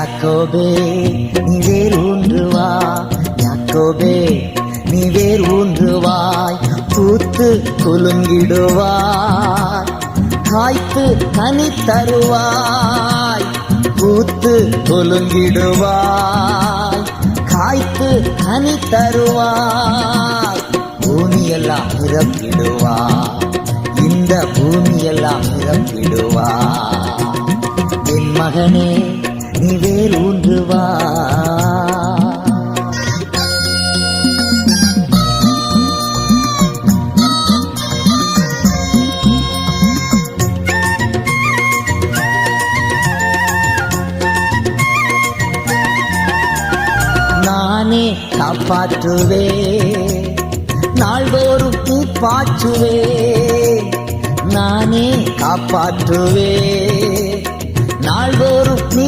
யாக்கோபே நீ வேர் ஊன்றுவா, யாக்கோபே நீ வேர் ஊன்றுவாய், பூத்து குலுங்கிடுவாய், காய்த்து கனி தருவாய், பூத்து குலுங்கிடுவாய், காய்த்து கனி தருவாய், பூமியெல்லாம் நிரப்பிடுவாய், இந்த பூமியெல்லாம் நிரப்பிடுவாய். என் மகனே நீ வேர் ஊன்றுவா. நானே காப்பாற்றுவே, நாள்தோறும் நீ பாற்றுவே, நானே காப்பாற்றுவே, நாள்தோறும் நீ